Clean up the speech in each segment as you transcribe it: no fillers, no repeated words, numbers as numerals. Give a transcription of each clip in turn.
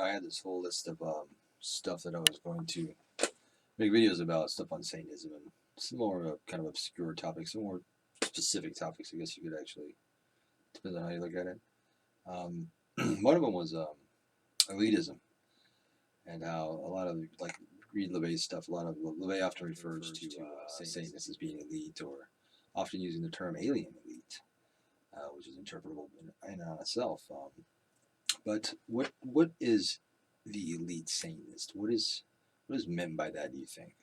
I had this whole list of stuff that I was going to make videos about, stuff on Satanism and some more kind of obscure topics, some more specific topics, I guess you could actually, depends on how you look at it. Um, one of them was elitism, and how a lot of, like, read Lavey's stuff, a lot of Lavey often refers to Satanists as being elite, or often using the term alien elite, which is interpretable in and on itself. But what is the elite Satanist? What is meant by that, do you think?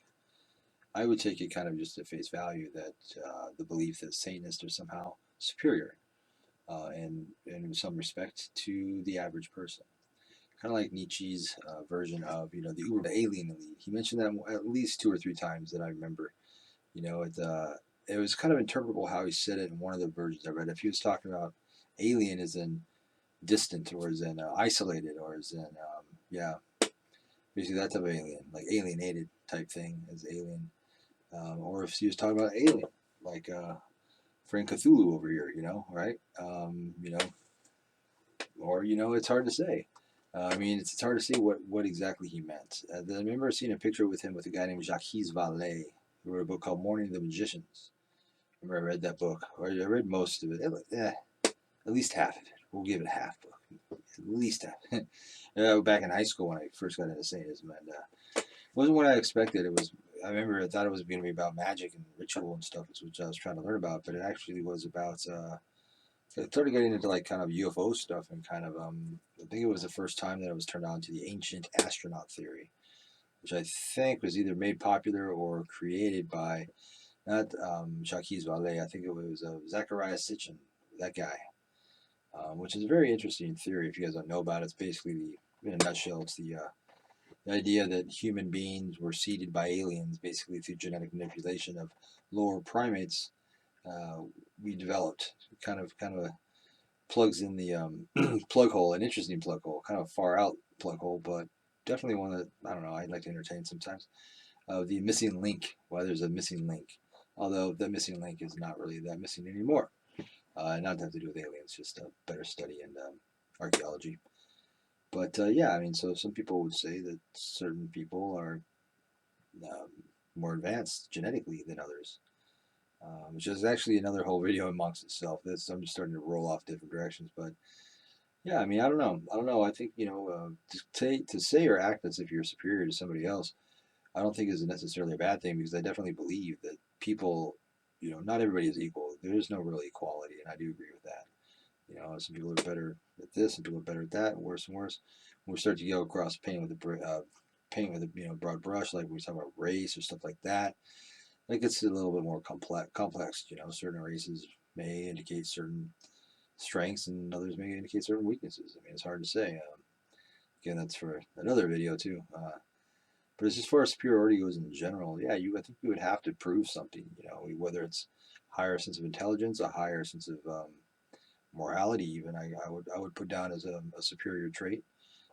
I would take it kind of just at face value that the belief that Satanists are somehow superior, and in some respect to the average person. Kind of like Nietzsche's version of the Uber the alien elite. He mentioned that at least 2 or 3 times that I remember. It was kind of interpretable how he said it in one of the versions I read. If he was talking about alien as in distant, or as in isolated, or as in yeah, basically that type of alien, like alienated type thing as alien, or if he was talking about alien, like Frank Cthulhu over here, right? Or it's hard to say. I mean, it's hard to say what exactly he meant. I remember seeing a picture with him with a guy named Jacques Vallée, who wrote a book called Morning of the Magicians. I remember I read that book, or I read most of it. At least half of it. We'll give it half book. At least half. Back in high school when I first got into Satanism, and it wasn't what I expected. I remember I thought it was going to be about magic and ritual and stuff, which I was trying to learn about, but it actually was about I started getting into like kind of UFO stuff, and kind of I think it was the first time that I was turned on to the ancient astronaut theory, which I think was either made popular or created by not Jacques Vallée. I think it was Zachariah Sitchin, that guy, which is a very interesting theory. If you guys don't know about it, it's basically in a nutshell, it's the idea that human beings were seeded by aliens, basically through genetic manipulation of lower primates. Uh, we developed kind of a plugs in the plug hole, an interesting plug hole, kind of far out plug hole, but definitely one that, I don't know, I'd like to entertain sometimes. The missing link, why there's a missing link, although the missing link is not really that missing anymore. Not to have to do with aliens, just a better study in archaeology. But yeah, I mean, so some people would say that certain people are um, more advanced genetically than others, which is actually another whole video amongst itself. I'm just starting to roll off different directions, but yeah, I mean, I don't know. I don't know. I think to say or act as if you're superior to somebody else, I don't think is necessarily a bad thing, because I definitely believe that people, not everybody is equal. There is no real equality, and I do agree with that. Some people are better at this, some people are better at that, and worse and worse. When we start to go across paint with a broad brush, like when we talk about race or stuff like that, like it's a little bit more complex. Certain races may indicate certain strengths, and others may indicate certain weaknesses. I mean, it's hard to say. Again, that's for another video too. But as far as superiority goes in general, yeah, I think you would have to prove something. Whether it's higher sense of intelligence, a higher sense of morality, even I would put down as a superior trait.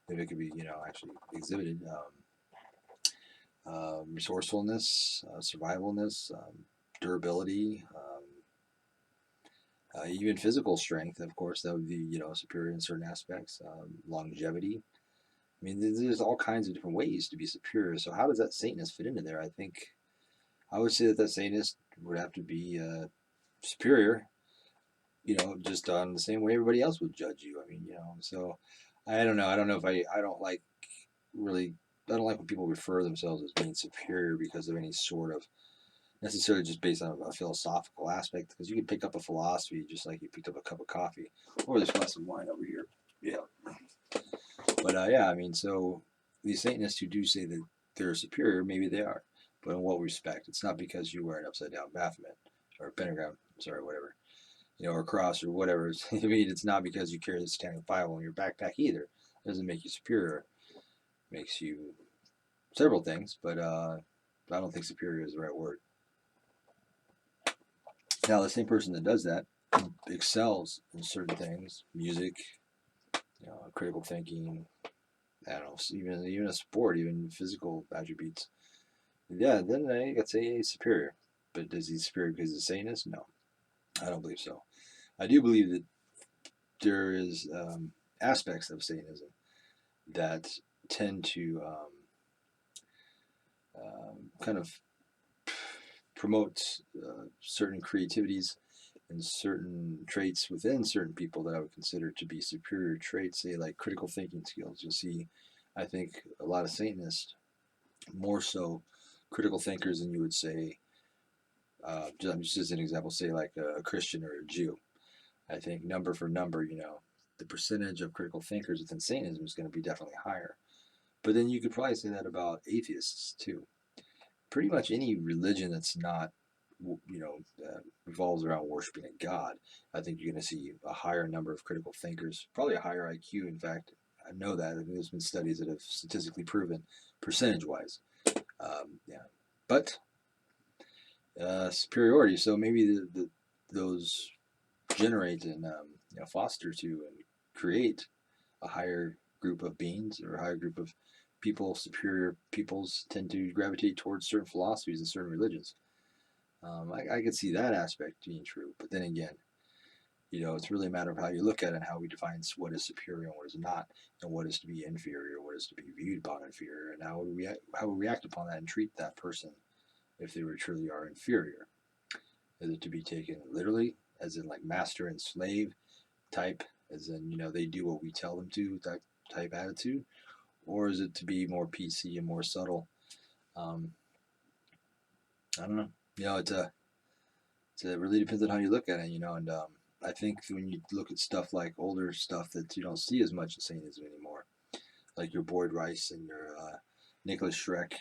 Maybe it could be actually exhibited. Resourcefulness, survivalness, durability, even physical strength. Of course, that would be superior in certain aspects. Longevity. I mean, there's all kinds of different ways to be superior. So how does that Satanist fit into there? I think I would say that Satanist would have to be superior. Just on the same way everybody else would judge you. I mean, so I don't know. I don't know if I don't like really. I don't like when people refer themselves as being superior because of any sort of necessarily just based on a philosophical aspect, because you can pick up a philosophy just like you picked up a cup of coffee or this glass of wine over here. Yeah. But yeah, I mean, so these Satanists who do say that they're superior, maybe they are. But in what respect? It's not because you wear an upside down Baphomet or a pentagram, sorry, whatever, or a cross or whatever. I mean, it's not because you carry the Satanic Bible in your backpack either. It doesn't make you superior. It makes you several things, but I don't think superior is the right word. Now, the same person that does that excels in certain things, music, critical thinking, I don't know, even a sport, even physical attributes. Yeah, then I could say he's superior. But is he superior because he's a Satanist? No, I don't believe so. I do believe that there is aspects of Satanism that tend to kind of promote certain creativities and certain traits within certain people that I would consider to be superior traits, say like critical thinking skills. You'll see, I think, a lot of Satanists more so critical thinkers than you would say, just as an example, say like a Christian or a Jew. I think number for number, the percentage of critical thinkers within Satanism is going to be definitely higher. But then you could probably say that about atheists too. Pretty much any religion that's not, revolves around worshiping a god, I think you're going to see a higher number of critical thinkers, probably a higher IQ. In fact, I know that there's been studies that have statistically proven percentage-wise. Yeah, but superiority. So maybe those generate and foster to and create a higher group of beings or a higher group of people. Superior peoples tend to gravitate towards certain philosophies and certain religions. I could see that aspect being true, but then again, it's really a matter of how you look at it and how we define what is superior and what is not, and what is to be inferior, what is to be viewed upon inferior, and how we react upon that and treat that person if they truly are inferior. Is it to be taken literally, as in like master and slave type, as in they do what we tell them to, that type attitude, or is it to be more PC and more subtle? Um, I don't know. It really depends on how you look at it, and I think when you look at stuff like older stuff that you don't see as much in Satanism anymore, like your Boyd Rice and your Nicholas Schreck,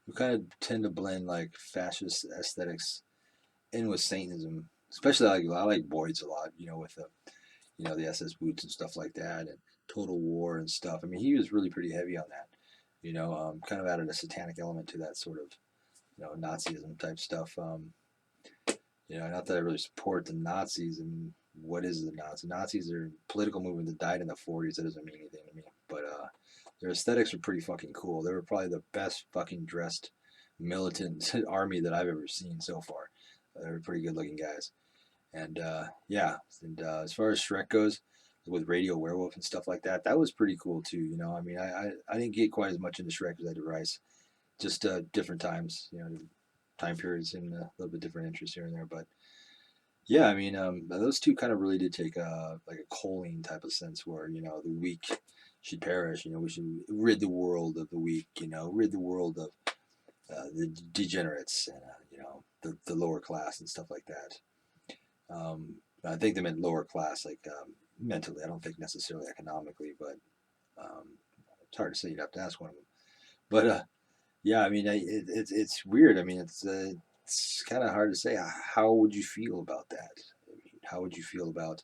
who kind of tend to blend like fascist aesthetics in with Satanism. Especially I like Boyd's a lot, with the SS boots and stuff like that, and Total War and stuff. I mean, he was really pretty heavy on that. Kind of added a satanic element to that sort of Nazism type stuff. Not that I really support the Nazis. I mean, what is the Nazis? Nazis are a political movement that died in the 40s. That doesn't mean anything to me. But their aesthetics are pretty fucking cool. They were probably the best fucking dressed militant army that I've ever seen so far. They were pretty good looking guys. And yeah, and as far as Shrek goes, with Radio Werewolf and stuff like that, that was pretty cool too. I mean, I didn't get quite as much into Shrek as I did Rice. Just different times, time periods and a little bit different interests here and there. But yeah, I mean, those two kind of really did take like a Colleen type of sense where, the weak should perish. We should rid the world of the weak, rid the world of the degenerates and, the lower class and stuff like that. I think they meant lower class, like mentally. I don't think necessarily economically, but it's hard to say. You'd have to ask one of them. But yeah, I mean, it's weird. I mean, it's kind of hard to say. How would you feel about that? I mean, how would you feel about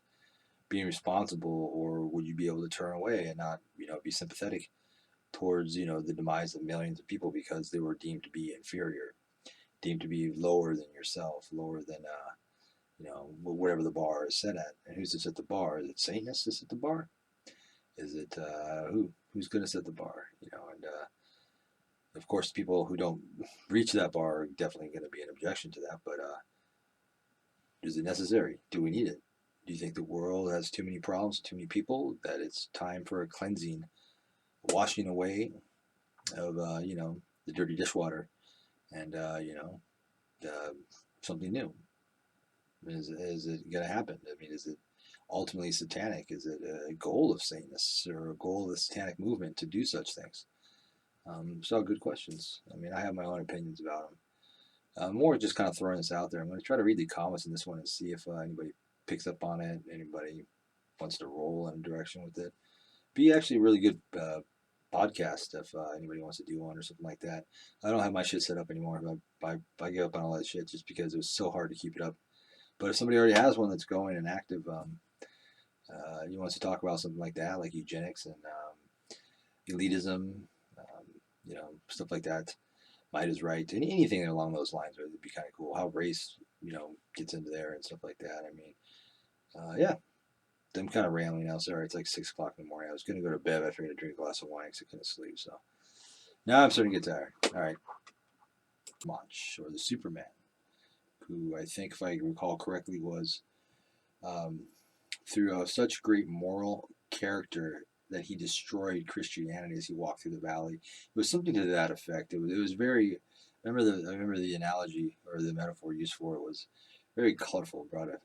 being responsible, or would you be able to turn away and not, be sympathetic towards, the demise of millions of people because they were deemed to be inferior, deemed to be lower than yourself, lower than, whatever the bar is set at. And who's to set the bar? Is it Satanists to set the bar? Is it who's going to set the bar? And of course, people who don't reach that bar are definitely going to be an objection to that. But is it necessary? Do we need it? Do you think the world has too many problems, too many people, that it's time for a cleansing, washing away of the dirty dishwater, and something new? Is it going to happen? I mean, is it ultimately satanic? Is it a goal of Satanists or a goal of the satanic movement to do such things? So good questions. I mean, I have my own opinions about them. More just kind of throwing this out there. I'm going to try to read the comments in this one and see if anybody picks up on it, anybody wants to roll in a direction with it. Be actually a really good podcast if anybody wants to do one or something like that. I don't have my shit set up anymore. I give up on all that shit just because it was so hard to keep it up. But if somebody already has one that's going and active, you want to talk about something like that, like eugenics and elitism, stuff like that. Might is right. Anything along those lines would be kind of cool. How race, gets into there and stuff like that. I mean, yeah. I'm kind of rambling now. Sorry, it's like 6 o'clock in the morning. I was going to go to bed after I drink a glass of wine because I couldn't sleep. So now I'm starting to get tired. All right. Munch, or the Superman, who I think, if I recall correctly, was through such great moral character that he destroyed Christianity as he walked through the valley. It was something to that effect. It was very. I remember the analogy or the metaphor used for it was very colorful. It brought a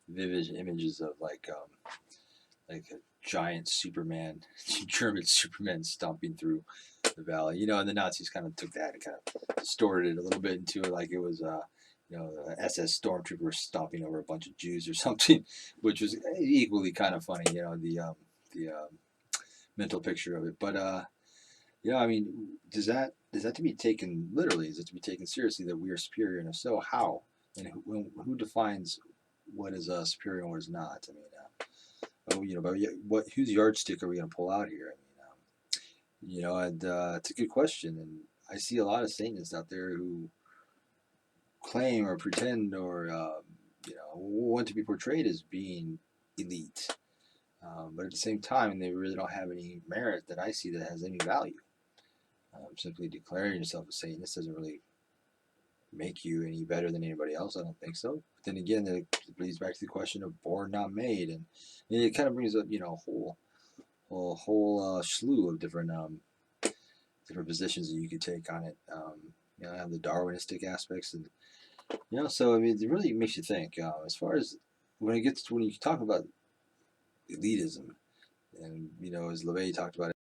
vivid images of like a giant Superman, German Superman stomping through the valley. And the Nazis kind of took that and kind of distorted it a little bit into like it was SS stormtrooper stomping over a bunch of Jews or something, which was equally kind of funny. The mental picture of it. But I mean, is that to be taken literally? Is it to be taken seriously that we are superior? And if so, how? And who defines what is superior and what is not? I mean, but whose yardstick are we going to pull out here? I mean, and it's a good question. And I see a lot of Satanists out there who claim or pretend or want to be portrayed as being elite, but at the same time, they really don't have any merit that I see that has any value. Simply declaring yourself a Satanist doesn't really make you any better than anybody else. I don't think so. But then again, it leads back to the question of born not made, and it kind of brings up a whole slew of different positions that you could take on it. Have the Darwinistic aspects, and so I mean, it really makes you think. As far as when you talk about elitism, and as Lavey talked about